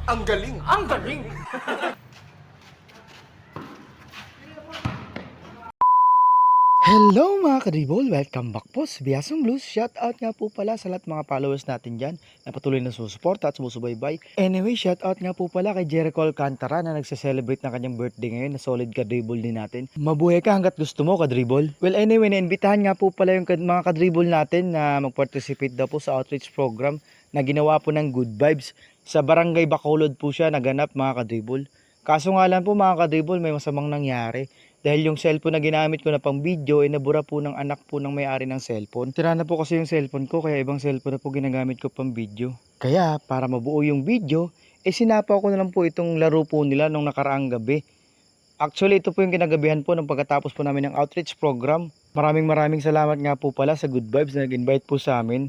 Ang galing! Ang galing! Hello mga kadribol! Welcome back po sa Biasong Blues. Shoutout nga po pala sa lahat mga followers natin dyan na patuloy na susuporta at sumusubaybay. Anyway, shoutout nga po pala kay Jericho Alcantara na nagse-celebrate ng kanyang birthday ngayon na solid kadribol din natin. Mabuhay ka hanggat gusto mo kadribol. Well anyway, naimbitahan nga po pala yung mga kadribol natin na mag-participate daw po sa outreach program na ginawa po ng Good Vibes. Sa Barangay Bacolod po siya naganap mga kadribol. Kaso nga lang po mga kadribol, may masamang nangyari. Dahil yung cellphone na ginamit ko na pang video ay nabura po ng anak po ng may-ari ng cellphone. Tira na po kasi yung cellphone ko kaya ibang cellphone na po ginagamit ko pang video. Kaya para mabuo yung video, sinapa ko na lang po itong laro po nila nung nakaraang gabi. Actually ito po yung kinagabihan po nung pagkatapos po namin ng outreach program. Maraming salamat nga po pala sa Good Vibes na nag-invite po sa amin.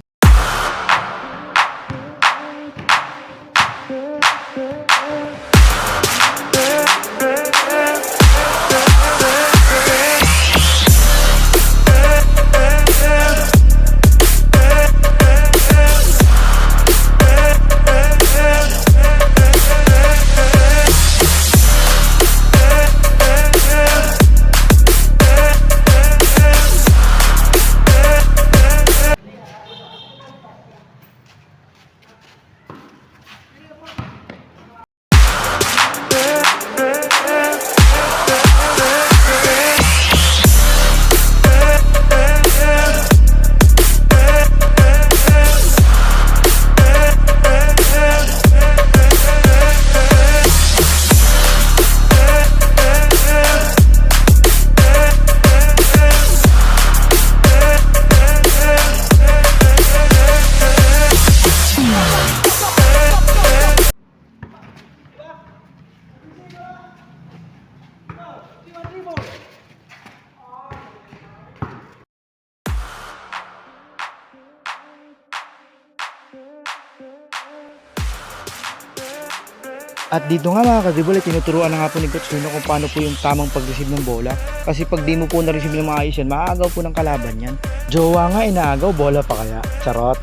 At dito nga mga kadribol ay tinuturuan na nga po ni Coach Lino kung paano po yung tamang pag-receive ng bola. Kasi pag di mo po na-receive ng maayos yan, maaagaw po ng kalaban yan. Jowa nga inaagaw, bola pa kaya. Charot!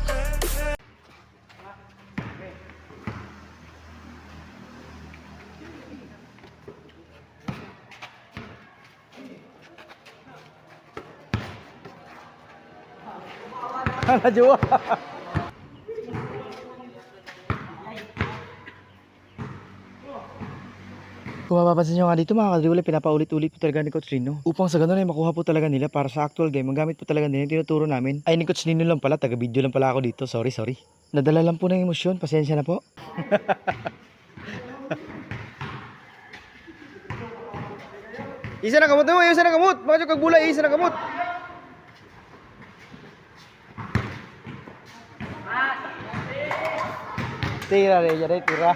Hala jowa! Kung mapapansin nyo nga dito mga kadribol, pinapaulit-ulit po talaga ni Coach Lino. Upang sa ganun ay makuha po talaga nila para sa actual game. Magamit po talaga nila yung tinuturo namin. Ay ni Coach Lino lang pala, taga-video lang pala ako dito. Sorry. Nadala lang po ng emosyon, pasensya na po. Isa na kamot mo, isa na kamot. Bakit yung kagbulay, isa na kamot. Tira rin, tira.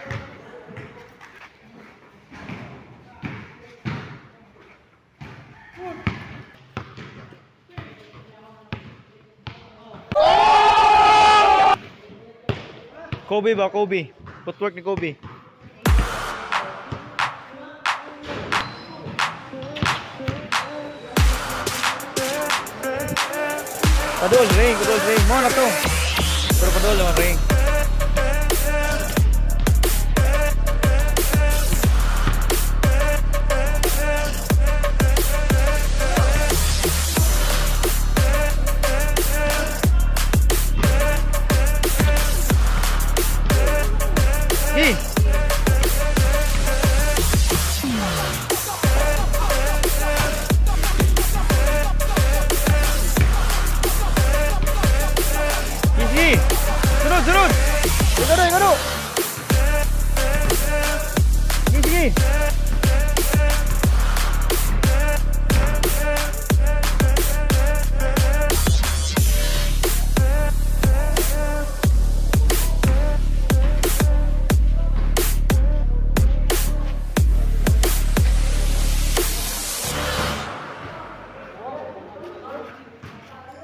Kobe ba? Kobe. Footwork ni Kobe. Padol, ring. Mo na to. Pero padol naman ring. Sunod! Gano! Sige!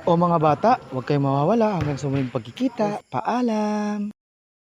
O mga bata, huwag kayong mawawala hanggang sa muling pagkikita. Paalam!